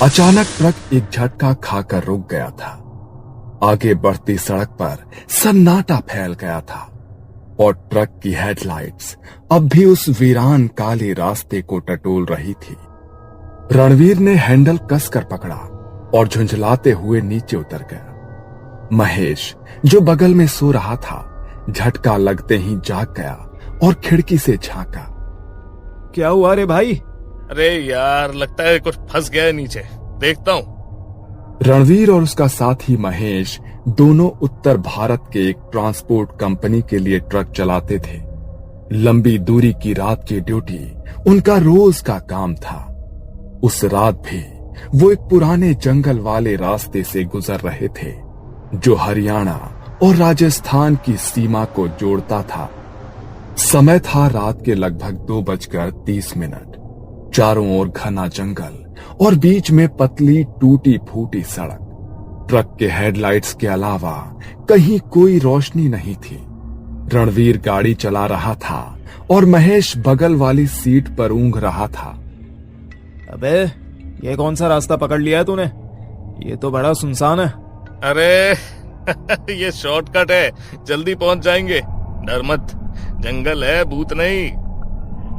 अचानक ट्रक एक झटका खाकर रुक गया था। आगे बढ़ती सड़क पर सन्नाटा फैल गया था और ट्रक की हेडलाइट्स अब भी उस वीरान काले रास्ते को टटोल रही थी। रणवीर ने हैंडल कसकर पकड़ा और झुंझलाते हुए नीचे उतर गया। महेश, जो बगल में सो रहा था, झटका लगते ही जाग गया और खिड़की से झांका। क्या हुआ रे भाई? अरे यार, लगता है कुछ फंस गया है नीचे, देखता हूं। रणवीर और उसका साथी महेश दोनों उत्तर भारत के एक ट्रांसपोर्ट कंपनी के लिए ट्रक चलाते थे। लंबी दूरी की रात की ड्यूटी उनका रोज का काम था। उस रात भी वो एक पुराने जंगल वाले रास्ते से गुजर रहे थे जो हरियाणा और राजस्थान की सीमा को जोड़ता था। समय था रात के लगभग 2:30। चारों ओर घना जंगल और बीच में पतली टूटी फूटी सड़क। ट्रक के हेडलाइट्स के अलावा कहीं कोई रोशनी नहीं थी। रणवीर गाड़ी चला रहा था और महेश बगल वाली सीट पर ऊँघ रहा था। अबे, ये कौन सा रास्ता पकड़ लिया है तूने? ये तो बड़ा सुनसान है। अरे ये शॉर्टकट है, जल्दी पहुंच जाएंगे। डर मत, जंगल है, भूत नहीं।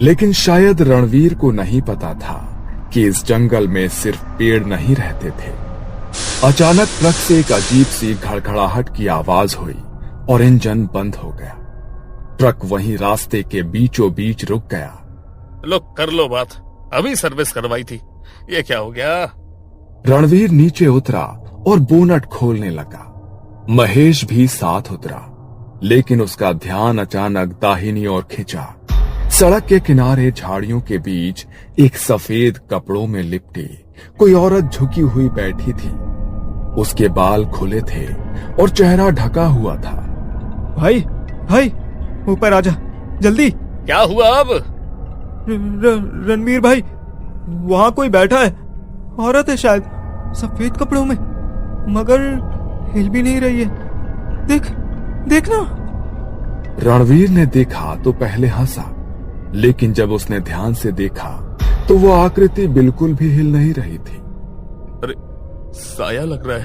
लेकिन शायद रणवीर को नहीं पता था कि इस जंगल में सिर्फ पेड़ नहीं रहते थे। अचानक ट्रक से एक अजीब सी घड़घड़ाहट की आवाज हुई और इंजन बंद हो गया। ट्रक वहीं रास्ते के बीचों बीच रुक गया। लो, कर लो बात, अभी सर्विस करवाई थी, ये क्या हो गया? रणवीर नीचे उतरा और बोनट खोलने लगा। महेश भी साथ उतरा, लेकिन उसका ध्यान अचानक दाहिनी ओर खिंचा। सड़क के किनारे झाड़ियों के बीच एक सफेद कपड़ों में लिपटी कोई औरत झुकी हुई बैठी थी। उसके बाल खुले थे और चेहरा ढका हुआ था। भाई, भाई, ऊपर आजा, जल्दी। क्या हुआ अब? रणवीर भाई, वहां कोई बैठा है। औरत है शायद, सफेद कपड़ों में, मगर हिल भी नहीं रही है। देख, देखना। रणवीर ने देखा तो पहले हंसा, लेकिन जब उसने ध्यान से देखा तो वो आकृति बिल्कुल भी हिल नहीं रही थी। अरे, साया लग रहा है,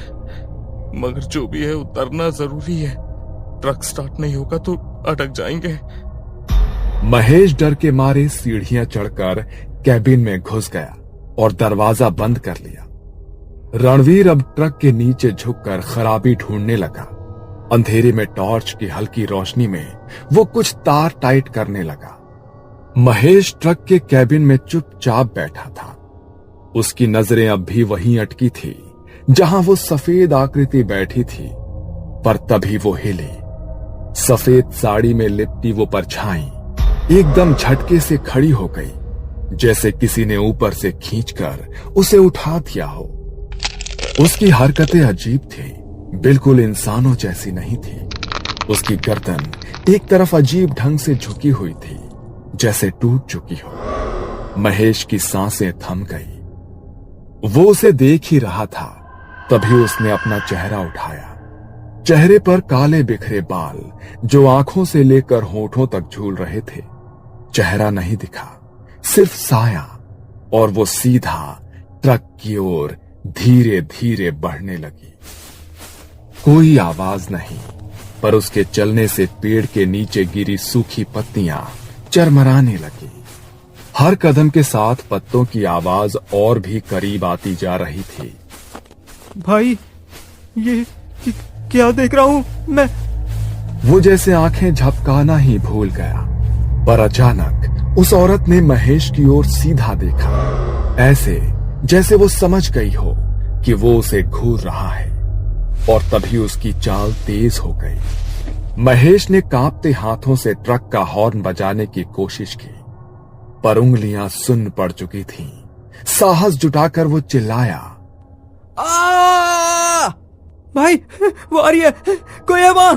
मगर जो भी है उतरना जरूरी है। ट्रक स्टार्ट नहीं होगा तो अटक जाएंगे। महेश डर के मारे सीढ़ियां चढ़कर कैबिन में घुस गया और दरवाजा बंद कर लिया। रणवीर अब ट्रक के नीचे झुककर खराबी ढूंढने लगा। अंधेरे में टॉर्च की हल्की रोशनी में वो कुछ तार टाइट करने लगा। महेश ट्रक के कैबिन में चुपचाप बैठा था। उसकी नजरें अब भी वहीं अटकी थी जहां वो सफेद आकृति बैठी थी, पर तभी वो हिली। सफेद साड़ी में लिपटी वो परछाई एकदम झटके से खड़ी हो गई, जैसे किसी ने ऊपर से खींचकर उसे उठा दिया हो। उसकी हरकतें अजीब थी, बिल्कुल इंसानों जैसी नहीं थी। उसकी गर्दन एक तरफ अजीब ढंग से झुकी हुई थी, जैसे टूट चुकी हो। महेश की सांसें थम गई। वो उसे देख ही रहा था, तभी उसने अपना चेहरा उठाया। चेहरे पर काले बिखरे बाल जो आंखों से लेकर होठों तक झूल रहे थे। चेहरा नहीं दिखा, सिर्फ साया, और वो सीधा ट्रक की ओर धीरे धीरे बढ़ने लगी। कोई आवाज नहीं, पर उसके चलने से पेड़ के नीचे गिरी सूखी पत्तियां चरमराने लगी। हर कदम के साथ पत्तों की आवाज और भी करीब आती जा रही थी। भाई, ये क्या देख रहा हूं मैं? वो जैसे आंखें झपकाना ही भूल गया, पर अचानक उस औरत ने महेश की ओर सीधा देखा, ऐसे जैसे वो समझ गई हो कि वो उसे घूर रहा है, और तभी उसकी चाल तेज हो गई। महेश ने कांपते हाथों से ट्रक का हॉर्न बजाने की कोशिश की, पर उंगलियां सुन्न पड़ चुकी थीं। साहस जुटाकर वो चिल्लाया, आ! भाई, वो आ रही है, कोई है वहां,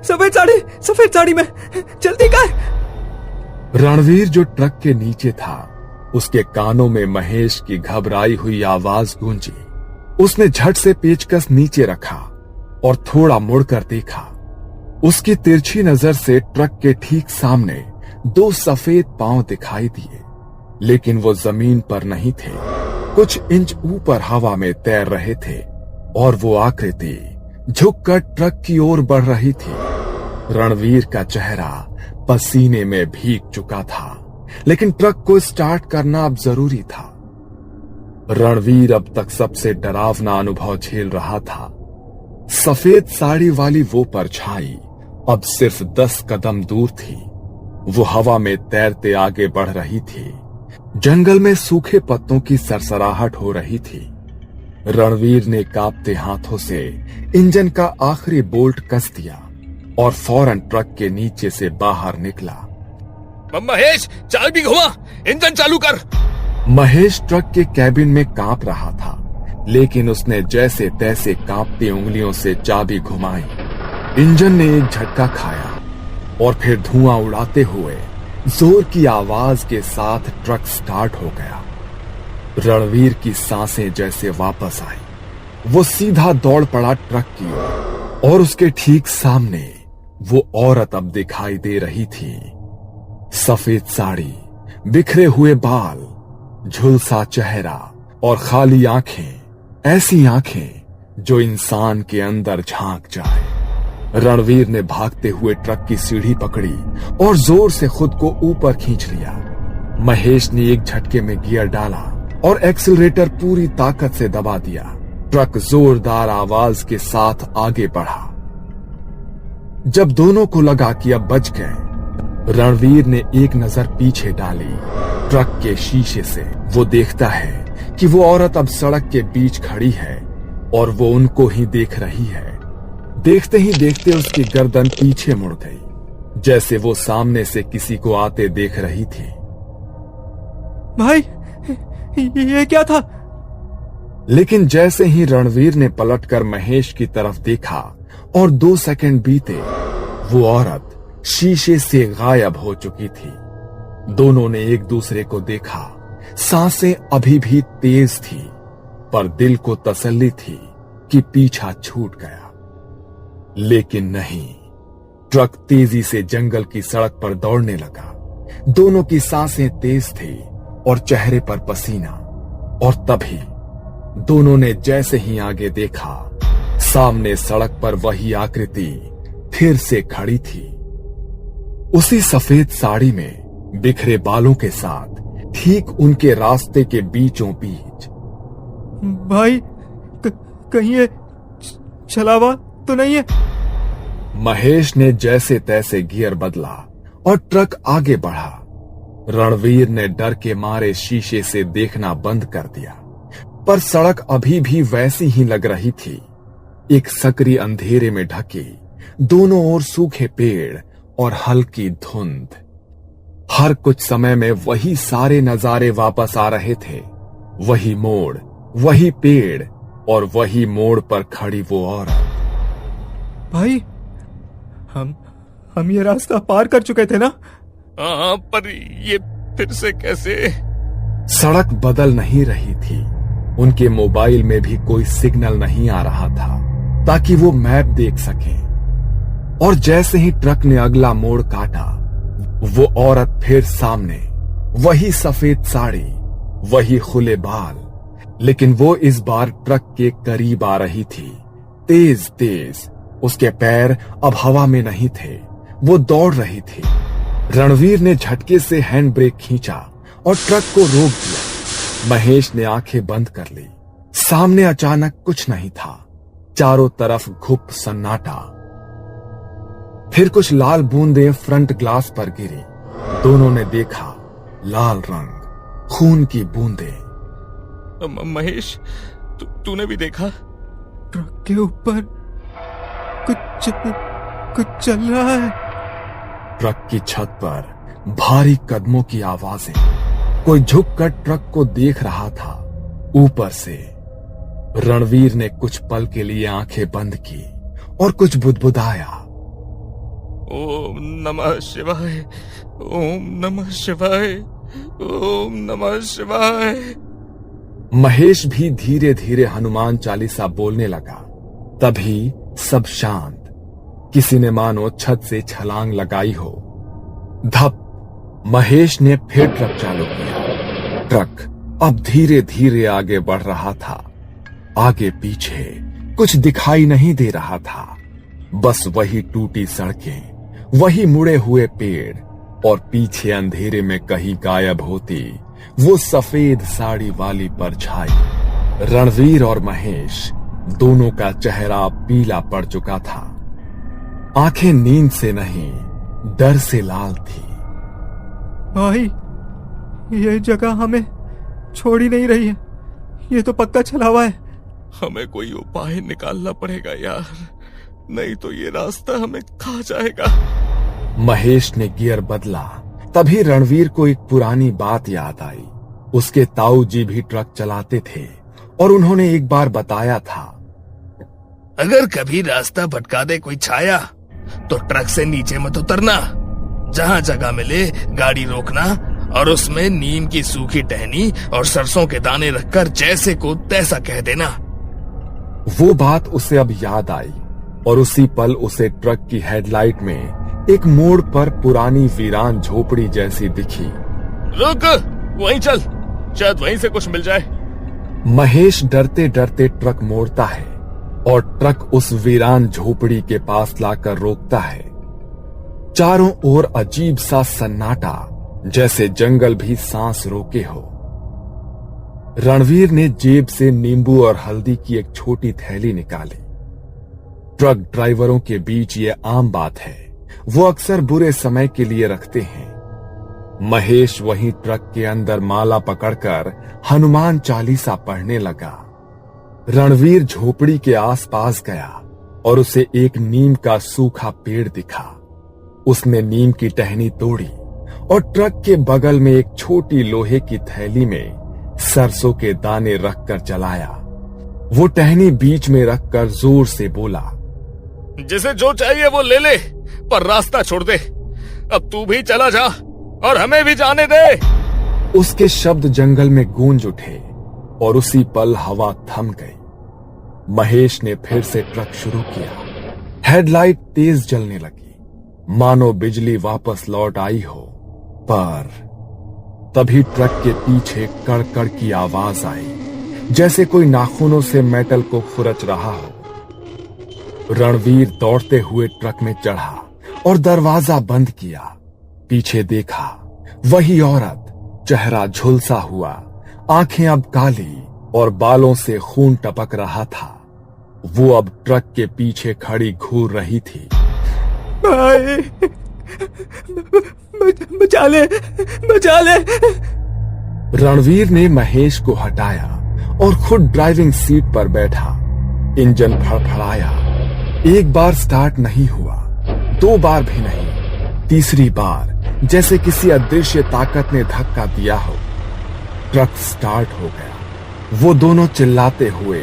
सफेद साड़ी में, जल्दी कर। रणवीर जो ट्रक के नीचे था, उसके कानों में महेश की घबराई हुई आवाज गूंजी। उसने झट से पेचकस नीचे रखा और थोड़ा मुड़कर देखा। उसकी तिरछी नजर से ट्रक के ठीक सामने 2 सफेद पांव दिखाई दिए, लेकिन वो जमीन पर नहीं थे। कुछ इंच ऊपर हवा में तैर रहे थे और वो आकृति झुककर ट्रक की ओर बढ़ रही थी। रणवीर का चेहरा पसीने में भीग चुका था, लेकिन ट्रक को स्टार्ट करना अब जरूरी था। रणवीर अब तक सबसे डरावना अनुभव झेल रहा था। सफेद साड़ी वाली वो परछाई अब सिर्फ 10 कदम दूर थी। वो हवा में तैरते आगे बढ़ रही थी। जंगल में सूखे पत्तों की सरसराहट हो रही थी। रणवीर ने कांपते हाथों से इंजन का आखिरी बोल्ट कस दिया और फौरन ट्रक के नीचे से बाहर निकला। महेश, चाल भी घुमा, इंजन चालू कर। महेश ट्रक के कैबिन में कांप रहा था, लेकिन उसने जैसे तैसे कांपती उंगलियों से चाबी घुमाई। इंजन ने एक झटका खाया और फिर धुआं उड़ाते हुए जोर की आवाज के साथ ट्रक स्टार्ट हो गया। रणवीर की सांसें जैसे वापस आई। वो सीधा दौड़ पड़ा ट्रक की ओर और उसके ठीक सामने वो औरत अब दिखाई दे रही थी। सफेद साड़ी, बिखरे हुए बाल, झुलसा चेहरा और खाली आंखें, ऐसी आंखें जो इंसान के अंदर झांक जाए। रणवीर ने भागते हुए ट्रक की सीढ़ी पकड़ी और जोर से खुद को ऊपर खींच लिया। महेश ने एक झटके में गियर डाला और एक्सीलरेटर पूरी ताकत से दबा दिया। ट्रक जोरदार आवाज के साथ आगे बढ़ा। जब दोनों को लगा कि अब बच गए, रणवीर ने एक नजर पीछे डाली। ट्रक के शीशे से वो देखता है कि वो औरत अब सड़क के बीच खड़ी है और वो उनको ही देख रही है। देखते ही देखते उसकी गर्दन पीछे मुड़ गई, जैसे वो सामने से किसी को आते देख रही थी। भाई, ये क्या था? लेकिन जैसे ही रणवीर ने पलटकर महेश की तरफ देखा और 2 सेकंड बीते, वो औरत शीशे से गायब हो चुकी थी। दोनों ने एक दूसरे को देखा। सांसें अभी भी तेज थी, पर दिल को तसल्ली थी कि पीछा छूट गया। लेकिन नहीं, ट्रक तेजी से जंगल की सड़क पर दौड़ने लगा। दोनों की सांसें तेज थी और चेहरे पर पसीना। और तभी दोनों ने जैसे ही आगे देखा, सामने सड़क पर वही आकृति फिर से खड़ी थी, उसी सफेद साड़ी में, बिखरे बालों के साथ, ठीक उनके रास्ते के बीचों बीच। भाई, कहीं ये छलावा तो नहीं है? महेश ने जैसे तैसे गियर बदला और ट्रक आगे बढ़ा। रणवीर ने डर के मारे शीशे से देखना बंद कर दिया, पर सड़क अभी भी वैसी ही लग रही थी, एक सकरी अंधेरे में ढकी, दोनों ओर सूखे पेड़ और हल्की धुंध। हर कुछ समय में वही सारे नजारे वापस आ रहे थे। वही मोड़, वही पेड़ और वही मोड़ पर खड़ी वो औरत। भाई, हम ये रास्ता पार कर चुके थे ना? हाँ, पर ये फिर से कैसे? सड़क बदल नहीं रही थी। उनके मोबाइल में भी कोई सिग्नल नहीं आ रहा था ताकि वो मैप देख सकें। और जैसे ही ट्रक ने अगला मोड़ काटा, वो औरत फिर सामने, वही सफेद साड़ी, वही खुले बाल, लेकिन वो इस बार ट्रक के करीब आ रही थी, तेज तेज। उसके पैर अब हवा में नहीं थे, वो दौड़ रही थी। रणवीर ने झटके से हैंड ब्रेक खींचा और ट्रक को रोक दिया। महेश ने आंखें बंद कर ली। सामने अचानक कुछ नहीं था, चारों तरफ घुप सन्नाटा। फिर कुछ लाल बूंदें फ्रंट ग्लास पर गिरी। दोनों ने देखा, लाल रंग, खून की बूंदें। महेश, तूने भी देखा? ट्रक के ऊपर कुछ चल रहा है। ट्रक की छत पर भारी कदमों की आवाजें। कोई झुककर ट्रक को देख रहा था ऊपर से। रणवीर ने कुछ पल के लिए आंखें बंद की और कुछ बुदबुदाया। ओम नमः शिवाय, ओम नमः शिवाय, ओम नमः शिवाय। महेश भी धीरे धीरे हनुमान चालीसा बोलने लगा। तभी सब शांत। किसी ने मानो छत से छलांग लगाई हो। धप! महेश ने फिर ट्रक चालू किया। ट्रक अब धीरे धीरे आगे बढ़ रहा था। आगे पीछे कुछ दिखाई नहीं दे रहा था, बस वही टूटी सड़कें, वही मुड़े हुए पेड़ और पीछे अंधेरे में कहीं गायब होती वो सफेद साड़ी वाली परछाई। रणवीर और महेश दोनों का चेहरा पीला पड़ चुका था। आंखें नींद से नहीं, डर से लाल थी। भाई, ये जगह हमें छोड़ ही नहीं रही है। ये तो पक्का चला हुआ है। हमें कोई उपाय निकालना पड़ेगा यार, नहीं तो ये रास्ता हमें खा जाएगा। महेश ने गियर बदला। तभी रणवीर को एक पुरानी बात याद आई। उसके ताऊ जी भी ट्रक चलाते थे और उन्होंने एक बार बताया था, अगर कभी रास्ता भटका दे कोई छाया तो ट्रक से नीचे मत उतरना, जहां जगह मिले गाड़ी रोकना और उसमें नीम की सूखी टहनी और सरसों के दाने रखकर जैसे को तैसा कह देना। वो बात उसे अब याद आई और उसी पल उसे ट्रक की हेडलाइट में एक मोड़ पर पुरानी वीरान झोपड़ी जैसी दिखी। रुक, वहीं चल, शायद वहीं से कुछ मिल जाए। महेश डरते डरते ट्रक मोड़ता है और ट्रक उस वीरान झोपड़ी के पास लाकर रोकता है। चारों ओर अजीब सा सन्नाटा, जैसे जंगल भी सांस रोके हो। रणवीर ने जेब से नींबू और हल्दी की एक छोटी थैली निकाली। ट्रक ड्राइवरों के बीच ये आम बात है, वो अक्सर बुरे समय के लिए रखते हैं। महेश वहीं ट्रक के अंदर माला पकड़कर हनुमान चालीसा पढ़ने लगा। रणवीर झोपड़ी के आसपास गया और उसे एक नीम का सूखा पेड़ दिखा। उसने नीम की टहनी तोड़ी और ट्रक के बगल में एक छोटी लोहे की थैली में सरसों के दाने रखकर चलाया। वो टहनी बीच में रखकर जोर से बोला, जिसे जो चाहिए वो ले ले, पर रास्ता छोड़ दे। अब तू भी चला जा और हमें भी जाने दे। उसके शब्द जंगल में गूंज उठे और उसी पल हवा थम गई। महेश ने फिर से ट्रक शुरू किया। हेडलाइट तेज जलने लगी, मानो बिजली वापस लौट आई हो। पर तभी ट्रक के पीछे कड़कड़ की आवाज आई, जैसे कोई नाखूनों से मेटल को खुरच रहा हो। रणवीर दौड़ते हुए ट्रक में चढ़ा और दरवाजा बंद किया। पीछे देखा, वही औरत, चेहरा झुलसा हुआ, आंखें अब काली और बालों से खून टपक रहा था। वो अब ट्रक के पीछे खड़ी घूर रही थी। भाई, बचा ले, बचा ले। रणवीर ने महेश को हटाया और खुद ड्राइविंग सीट पर बैठा। इंजन फड़फड़ाया। एक बार स्टार्ट नहीं हुआ, 2 बार भी नहीं, तीसरी बार जैसे किसी अदृश्य ताकत ने धक्का दिया हो। ट्रक स्टार्ट हो गया। वो दोनों चिल्लाते हुए,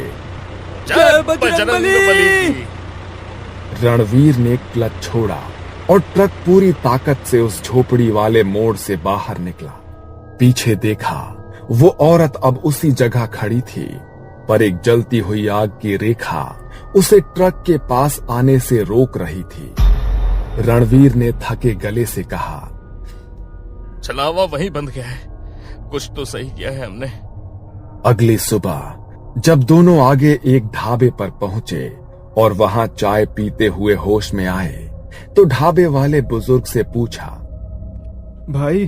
जय बजरंगबली। रणवीर ने क्लच छोड़ा और ट्रक पूरी ताकत से उस झोपड़ी वाले मोड़ से बाहर निकला। पीछे देखा, वो औरत अब उसी जगह खड़ी थी, पर एक जलती हुई आग की रेखा उसे ट्रक के पास आने से रोक रही थी। रणवीर ने थके गले से कहा, चलावा वहीं बंद गया है, कुछ तो सही किया है हमने। अगली सुबह जब दोनों आगे एक ढाबे पर पहुंचे और वहां चाय पीते हुए होश में आए, तो ढाबे वाले बुजुर्ग से पूछा, भाई,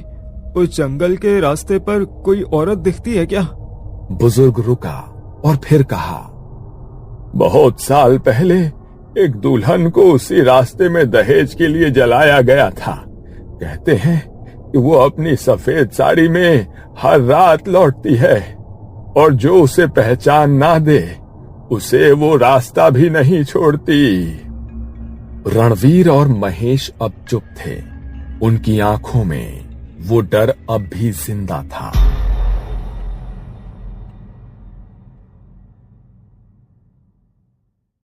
उस जंगल के रास्ते पर कोई औरत दिखती है क्या? बुजुर्ग रुका और फिर कहा, बहुत साल पहले एक दुल्हन को उसी रास्ते में दहेज के लिए जलाया गया था। कहते हैं कि वो अपनी सफेद साड़ी में हर रात लौटती है और जो उसे पहचान ना दे उसे वो रास्ता भी नहीं छोड़ती। रणवीर और महेश अब चुप थे। उनकी आंखों में वो डर अब भी जिंदा था।